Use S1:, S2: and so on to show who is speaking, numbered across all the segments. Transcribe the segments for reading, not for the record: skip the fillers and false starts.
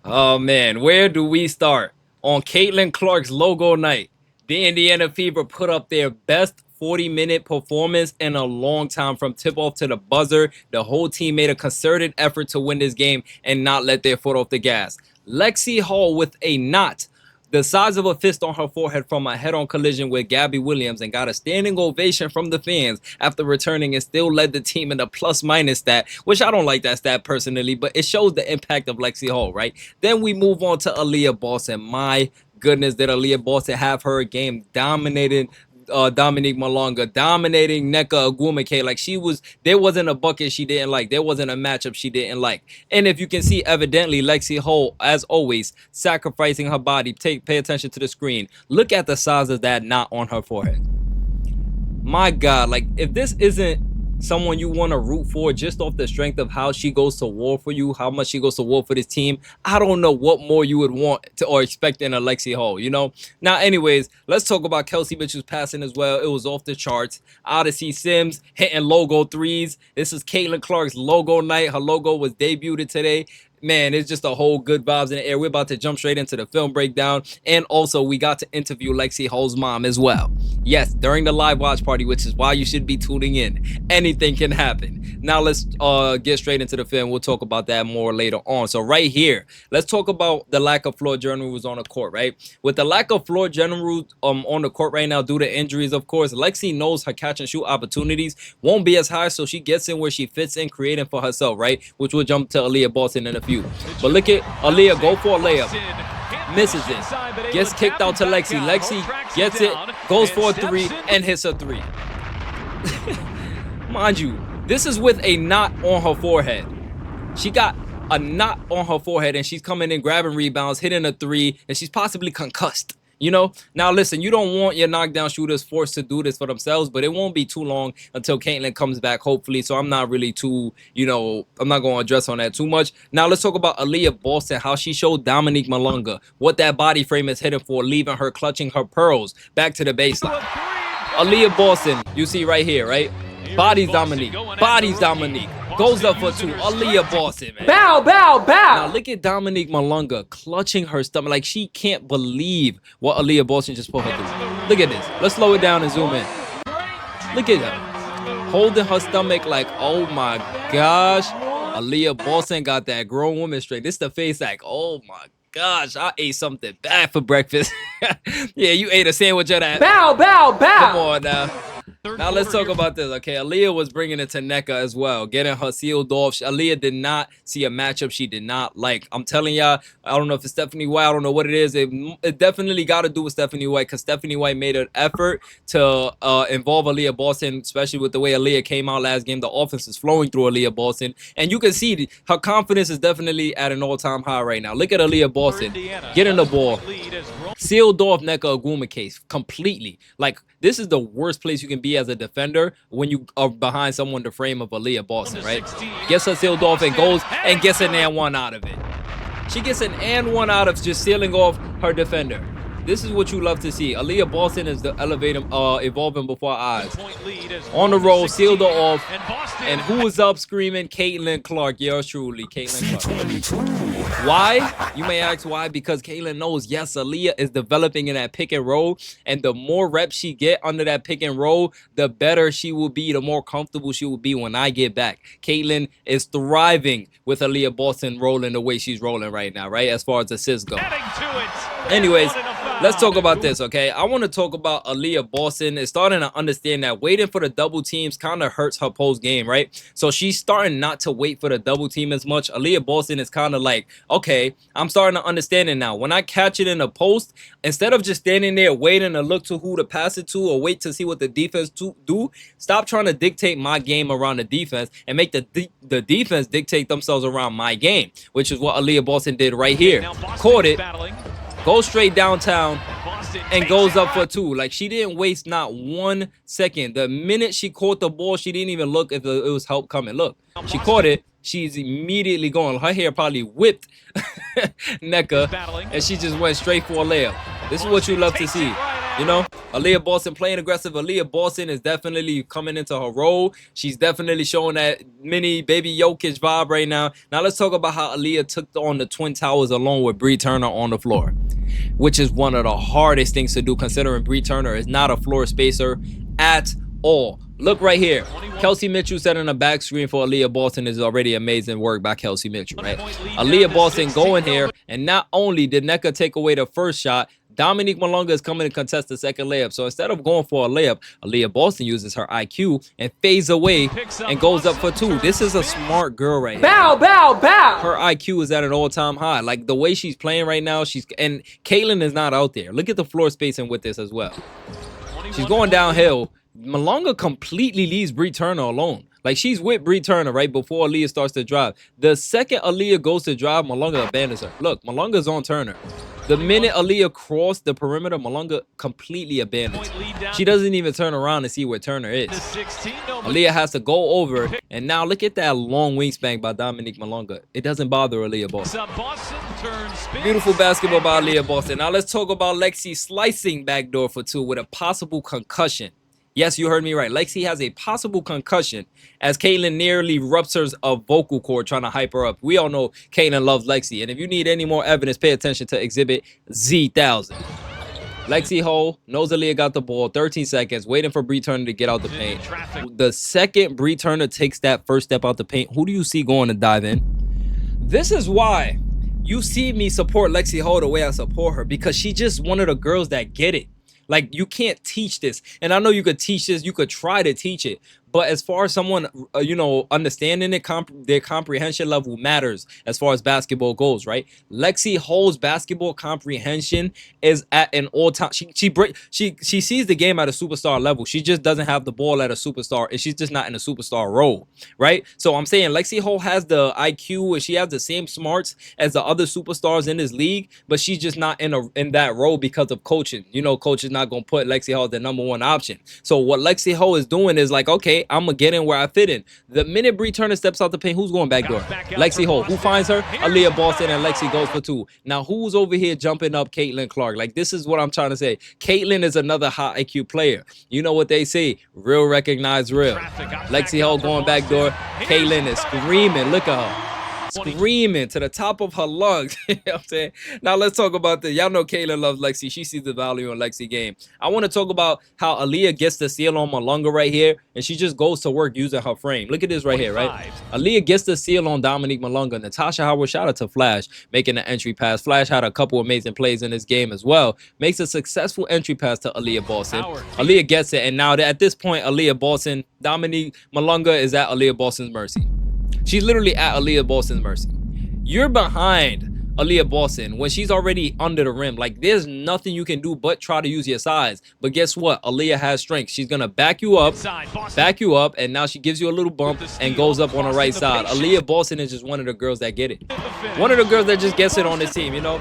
S1: Oh man, where do we start? On Caitlin Clark's logo night, the Indiana Fever put up their best 40-minute performance in a long time from tip-off to the buzzer. The whole team made a concerted effort to win this game and not let their foot off the gas. Lexi Hall with a knot the size of a fist on her forehead from a head-on collision with Gabby Williams and got a standing ovation from the fans after returning and still led the team in the plus-minus stat, which I don't like that stat personally, but it shows the impact of Lexi Hall, right? Then we move on to Aaliyah Boston. My goodness, did Aaliyah Boston have her game dominated Dominique Malonga, dominating Nneka Ogwumike. Like there wasn't a bucket she didn't like. There wasn't a matchup she didn't like. And if you can see, evidently, Lexi Hall, as always, sacrificing her body. Pay attention to the screen. Look at the size of that knot on her forehead. My God, like if this isn't someone you want to root for just off the strength of how she goes to war for you, how much she goes to war for this team, I don't know what more you would want to or expect in a Lexi Hall, you know? Now, anyways, let's talk about Kelsey Mitchell's passing as well. It was off the charts. Odyssey Sims hitting logo threes. This is Caitlin Clark's logo night. Her logo was debuted today. Man, it's just a whole good vibes in the air. We're about to jump straight into the film breakdown. And also, we got to interview Lexi Hall's mom as well. Yes, during the live watch party, which is why you should be tuning in. Anything can happen. Now, let's get straight into the film. We'll talk about that more later on. So right here, let's talk about the lack of floor general rules on the court, right? With the lack of floor general rules on the court right now due to injuries, of course, Lexi knows her catch and shoot opportunities won't be as high, so she gets in where she fits in, creating for herself, right? Which will jump to Aaliyah Boston in a few. But look at Aliyah go for a layup. Misses it. Gets kicked out to Lexi. Lexi gets it, goes for a three, and hits a three. Mind you, this is with a knot on her forehead. She got a knot on her forehead, and she's coming in, grabbing rebounds, hitting a three, and she's possibly concussed. You know, now listen, you don't want your knockdown shooters forced to do this for themselves, but it won't be too long until Caitlin comes back, hopefully. So I'm not really too, I'm not going to address on that too much. Now let's talk about Aaliyah Boston, how she showed Dominique Malonga what that body frame is headed for, leaving her clutching her pearls back to the baseline. Aaliyah Boston, you see right here, right? Bodies Dominique, goes up for two. Aaliyah Boston, man.
S2: Bow, bow, bow.
S1: Now look at Dominique Malonga clutching her stomach like she can't believe what Aaliyah Boston just put her through. Look at this. Let's slow it down and zoom in. Look at her holding her stomach like, oh my gosh. Aaliyah Boston got that grown woman straight. This is the face like, oh my gosh, I ate something bad for breakfast. Yeah, you ate a sandwich of that.
S2: Bow, bow, bow.
S1: Come on now. Now let's talk about this, okay? Aaliyah was bringing it to Nneka as well, getting her sealed off. Aaliyah did not see a matchup she did not like. I'm telling y'all, I don't know if it's Stephanie White. I don't know what it is. It definitely got to do with Stephanie White because Stephanie White made an effort to involve Aaliyah Boston, especially with the way Aaliyah came out last game. The offense is flowing through Aaliyah Boston, and you can see her confidence is definitely at an all-time high right now. Look at Aaliyah Boston getting the ball. Sealed off Nneka Ogwumike completely. Like, this is the worst place you can be as a defender when you are behind someone the frame of Aaliyah Boston, right? Gets her sealed off and goes and gets an and one out of it. She gets an and one out of just sealing off her defender. This is what you love to see. Aaliyah Boston is evolving before our eyes. On the roll, sealed her off. And who is up screaming? Caitlin Clark. Yours truly, Caitlin Clark. Why? You may ask why. Because Caitlin knows, yes, Aaliyah is developing in that pick and roll. And the more reps she get under that pick and roll, the better she will be, the more comfortable she will be when I get back. Caitlin is thriving with Aaliyah Boston rolling the way she's rolling right now, right? As far as assists go. Anyways, let's talk about this, okay? I want to talk about Aaliyah Boston is starting to understand that waiting for the double teams kind of hurts her post game, right? So she's starting not to wait for the double team as much. Aaliyah Boston is kind of like, okay, I'm starting to understand it now. When I catch it in a post, instead of just standing there waiting to look to who to pass it to or wait to see what the defense do, stop trying to dictate my game around the defense and make the defense dictate themselves around my game, which is what Aaliyah Boston did right here. Caught it. Goes straight downtown and goes up for two. Like, she didn't waste not 1 second. The minute she caught the ball, she didn't even look if it was help coming. Look, she caught it. She's immediately going. Her hair probably whipped Nneka, and she just went straight for a layup. This is what you love to see, you know? Aaliyah Boston playing aggressive. Aaliyah Boston is definitely coming into her role. She's definitely showing that mini baby Jokic vibe right now. Now let's talk about how Aaliyah took on the Twin Towers alone with Bree Turner on the floor, which is one of the hardest things to do considering Bree Turner is not a floor spacer at all. Look right here. Kelsey Mitchell setting a back screen for Aaliyah Boston is already amazing work by Kelsey Mitchell, right? Aaliyah Boston going here, and not only did Nneka take away the first shot, Dominique Malonga is coming to contest the second layup. So instead of going for a layup, Aaliyah Boston uses her IQ and fades away and goes up for two. This is a smart girl right here.
S2: Bow, bow, bow.
S1: Her IQ is at an all-time high. Like the way she's playing right now, and Caitlin is not out there. Look at the floor spacing with this as well. She's going downhill. Malonga completely leaves Bree Turner alone. Like she's with Bree Turner right before Aaliyah starts to drive. The second Aaliyah goes to drive, Malonga abandons her. Look, Malonga's on Turner. The minute Aaliyah crossed the perimeter, Malonga completely abandons. She doesn't even turn around to see where Turner is. Aaliyah has to go over, and now look at that long wingspan by Dominique Malonga. It doesn't bother Aaliyah Boston. Beautiful basketball by Aaliyah Boston. Now let's talk about Lexi slicing backdoor for two with a possible concussion. Yes, you heard me right. Lexi has a possible concussion as Caitlin nearly ruptures a vocal cord trying to hype her up. We all know Caitlin loves Lexi. And if you need any more evidence, pay attention to Exhibit Z1000. Lexi Hall knows Aaliyah got the ball. 13 seconds, waiting for Bree Turner to get out the paint. The second Bree Turner takes that first step out the paint, who do you see going to dive in? This is why you see me support Lexi Hall the way I support her, because she's just one of the girls that get it. Like, you can't teach this. And I know you could teach this. You could try to teach it. But as far as someone, understanding it, their comprehension level matters as far as basketball goes, right? Lexi Hall's basketball comprehension is at an all-time. She sees the game at a superstar level. She just doesn't have the ball at a superstar, and she's just not in a superstar role, right? So I'm saying Lexi Hall has the IQ, and she has the same smarts as the other superstars in this league, but she's just not in that role because of coaching. You know, coach is not going to put Lexi Hall as the #1 option. So what Lexi Hall is doing is like, okay, I'm going to get in where I fit in. The minute Bree Turner steps out the paint, who's going back door? Lexi Hall. Who finds her? Aaliyah Boston, and Lexi goes for two. Now, who's over here jumping up Caitlin Clark? Like, this is what I'm trying to say. Caitlin is another high IQ player. You know what they say? Real recognize real. Lexi Hall going back door. Caitlin is screaming. Look at her. Screaming to the top of her lungs. You know what I'm saying? Now let's talk about this. Y'all know Caitlin loves Lexi. She sees the value in Lexi game. I want to talk about how Aaliyah gets the steal on Malonga right here, and she just goes to work using her frame. Look at this right here, right? Aaliyah gets the steal on Dominique Malonga. Natasha Howard, shout out to Flash, making the entry pass. Flash had a couple amazing plays in this game as well. Makes a successful entry pass to Aaliyah Boston. Aaliyah gets it, and now at this point, Aaliyah Boston, Dominique Malonga is at Aaliyah Boston's mercy. She's literally at Aaliyah Boston's mercy. You're behind Aaliyah Boston when she's already under the rim. Like, there's nothing you can do but try to use your size. But guess what? Aaliyah has strength. She's going to back you up, and now she gives you a little bump and goes up on the right side. Aaliyah Boston is just one of the girls that get it. One of the girls that just gets it on this team, you know?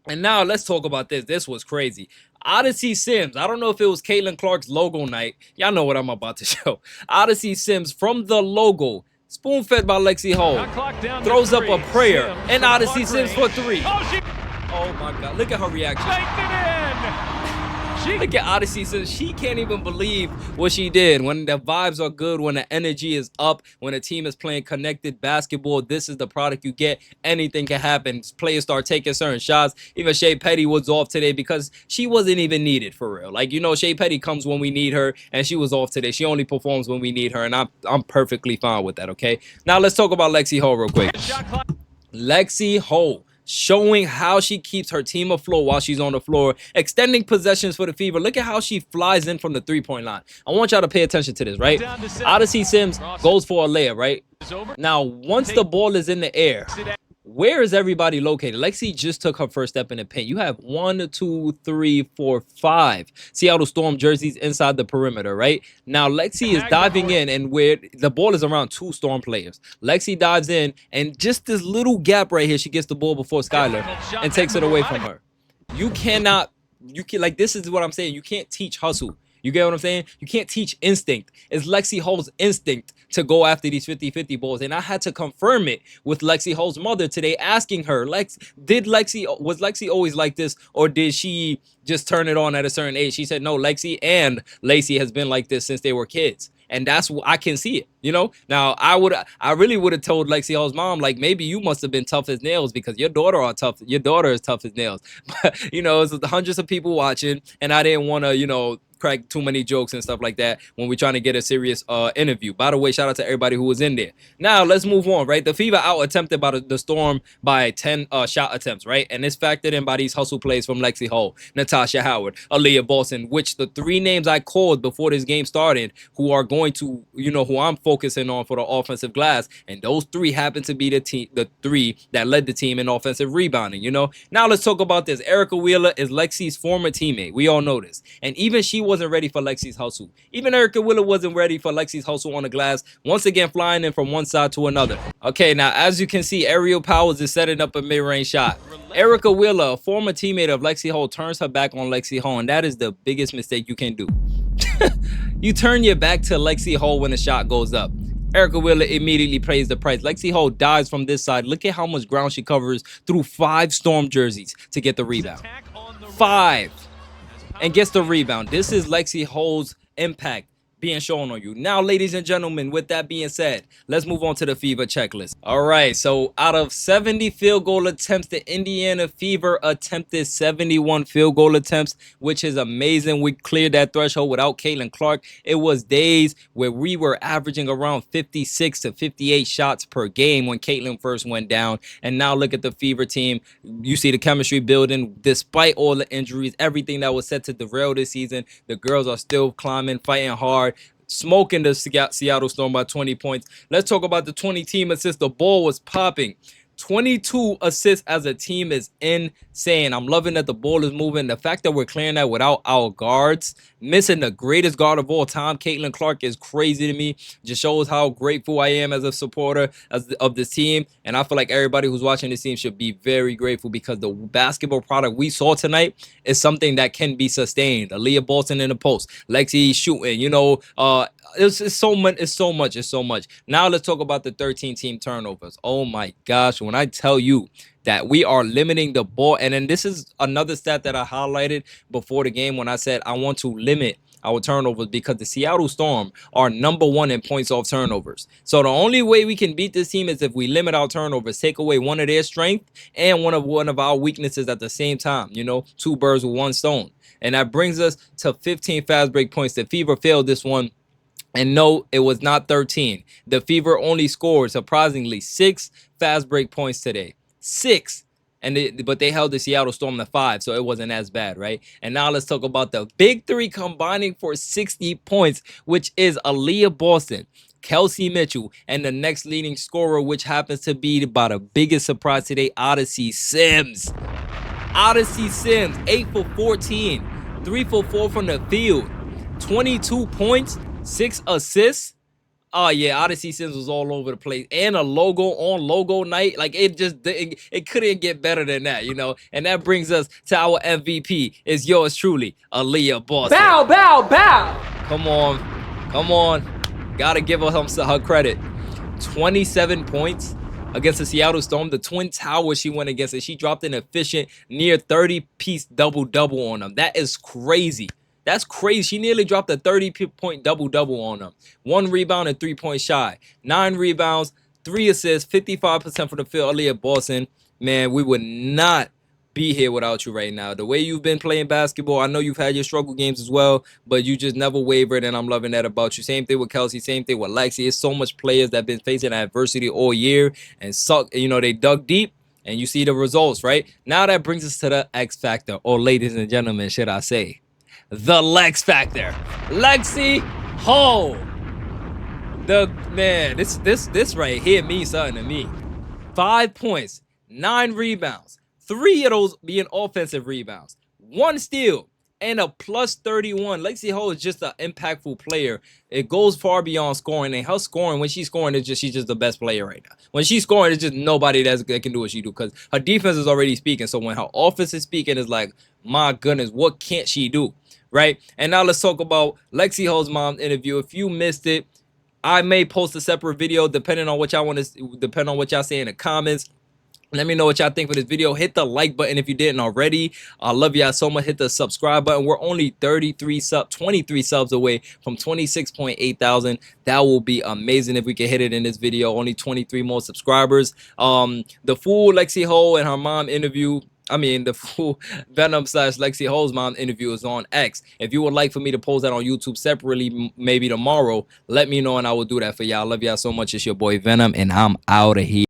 S1: And now let's talk about this. This was crazy. Odyssey Sims. I don't know if it was Caitlin Clark's logo night. Y'all know what I'm about to show. Odyssey Sims from the logo. Spoon-fed by Lexi Hall. Throws up a prayer. And Odyssey Sims for three. Oh my God. Look at her reaction. Look at Odyssey Sims. She can't even believe what she did. When the vibes are good, when the energy is up, when a team is playing connected basketball, this is the product you get. Anything can happen. Players start taking certain shots. Even Shea Petty was off today because she wasn't even needed for real. Like, you know, Shea Petty comes when we need her, and she was off today. She only performs when we need her, and I'm perfectly fine with that, okay? Now let's talk about Lexi Hall real quick. Lexi Hall. Showing how she keeps her team afloat while she's on the floor, extending possessions for the Fever. Look at how she flies in from the three-point line. I want y'all to pay attention to this, right? Odyssey Sims goes for a layup, right? Now, once the ball is in the air, where is everybody located? Lexi just took her first step in the paint. You have 1, 2, 3, 4, 5 Seattle Storm jerseys inside the perimeter, right? Now, Lexi is diving in, and where the ball is around 2 Storm players. Lexi dives in, and just this little gap right here, she gets the ball before Skylar and takes it away from her. Like, this is what I'm saying. You can't teach hustle. You get what I'm saying? You can't teach instinct. It's Lexi Hall's instinct to go after these 50-50 balls. And I had to confirm it with Lexi Hall's mother today, asking her, was Lexi always like this, or did she just turn it on at a certain age? She said, no, Lexi and Lacey has been like this since they were kids. And that's what I can see it, you know. Now I really would have told Lexi Hall's mom, like, maybe you must have been tough as nails because your daughter is tough as nails. But you know, it's hundreds of people watching, and I didn't want to, you know, crack too many jokes and stuff like that when we're trying to get a serious interview. By the way, shout out to everybody who was in there. Now let's move on, right? The Fever out attempted by the Storm by 10 shot attempts, right? And it's factored in by these hustle plays from Lexi Hall, Natasha Howard, Aaliyah Boston, which the three names I called before this game started, who are going to, you know, who I'm focusing on for the offensive glass, and those three happen to be the three that led the team in offensive rebounding, you know. Now let's talk about this. Erica Wheeler is Lexi's former teammate. We all know this. And even she wasn't ready for Lexi's hustle. Even Erica Wheeler wasn't ready for Lexi's hustle on the glass. Once again, flying in from one side to another. Okay, now as you can see, Aerial Powers is setting up a mid-range shot. Erica Wheeler, a former teammate of Lexi Hall, turns her back on Lexi Hall, and that is the biggest mistake you can do. You turn your back to Lexi Hall when the shot goes up. Erica Wheeler immediately pays the price. Lexi Hall dives from this side. Look at how much ground she covers through 5 Storm jerseys to get the rebound. 5. And gets the rebound. This is Lexi Hall's impact being shown on you. Now, ladies and gentlemen, with that being said, let's move on to the Fever checklist. All right, so out of 70 field goal attempts, the Indiana Fever attempted 71 field goal attempts, which is amazing. We cleared that threshold without Caitlin Clark. It was days where we were averaging around 56 to 58 shots per game when Caitlin first went down. And now look at the Fever team. You see the chemistry building despite all the injuries, everything that was set to derail this season. The girls are still climbing, fighting hard, smoking the Seattle Storm by 20 points. Let's talk about the 20 team assists. The ball was popping. 22 assists as a team is insane. I'm loving that the ball is moving. The fact that we're clearing that without our guards, missing the greatest guard of all time, Caitlin Clark, is crazy to me. Just shows how grateful I am as a supporter of this team. And I feel like everybody who's watching this team should be very grateful because the basketball product we saw tonight is something that can be sustained. Aaliyah Boston in the post, Lexi shooting, you know, it's so much. Now let's talk about the 13 team turnovers. Oh my gosh, when I tell you that we are limiting the ball, and then this is another stat that I highlighted before the game when I said I want to limit our turnovers because the Seattle Storm are #1 in points off turnovers. So the only way we can beat this team is if we limit our turnovers, take away one of their strengths and one of our weaknesses at the same time. You know, 2 birds with 1 stone. And that brings us to 15 fast break points. The Fever failed this one. And no, it was not 13. The Fever only scored, surprisingly, 6 fast break points today. 6. But they held the Seattle Storm to 5, so it wasn't as bad, right? And now let's talk about the big 3 combining for 60 points, which is Aaliyah Boston, Kelsey Mitchell, and the next leading scorer, which happens to be by the biggest surprise today, Odyssey Sims. Odyssey Sims, 8 for 14, 3 for 4 from the field, 22 points, 6 assists. Oh yeah, Odyssey Sims was all over the place, and a logo on logo night. Like it couldn't get better than that, you know. And that brings us to our MVP. Is yours truly, Aaliyah Boston.
S2: Bow, bow, bow.
S1: Come on. Gotta give her credit. 27 points against the Seattle Storm. The Twin Towers she went against, and she dropped an efficient near 30-piece double-double on them. That is crazy. That's crazy. She nearly dropped a 30-point double-double on them. 1 rebound and 3-point shy. 9 rebounds, 3 assists, 55% from the field. Aaliyah Boston, man, we would not be here without you right now. The way you've been playing basketball, I know you've had your struggle games as well, but you just never wavered, and I'm loving that about you. Same thing with Kelsey, same thing with Lexi. It's so much players that have been facing adversity all year and suck. You know, they dug deep, and you see the results, right? Now that brings us to the X Factor, or ladies and gentlemen, should I say, the Lex Factor, Lexi Hall. This right here means something to me. 5 points, 9 rebounds, 3 of those being offensive rebounds, 1 steal, and a plus 31. Lexi Hall is just an impactful player. It goes far beyond scoring, and her scoring, when she's scoring, she's just the best player right now. When she's scoring, it's just nobody that can do what she do because her defense is already speaking. So when her offense is speaking, it's like, my goodness, what can't she do? right? And now let's talk about Lexi Hall's mom interview. If you missed it, I may post a separate video depending on what y'all want to, depending on what y'all say in the comments. Let me know what y'all think for this video. Hit the like button if you didn't already. I love y'all so much. Hit the subscribe button. We're only 23 subs away from 26.8 thousand. That will be amazing if we can hit it in this video. Only 23 more subscribers. The full Lexi Hall and her mom interview, I mean, the full Venom / Lexi Hall's mom interview is on X. If you would like for me to post that on YouTube separately, maybe tomorrow, let me know and I will do that for y'all. I love y'all so much. It's your boy Venom, and I'm out of here.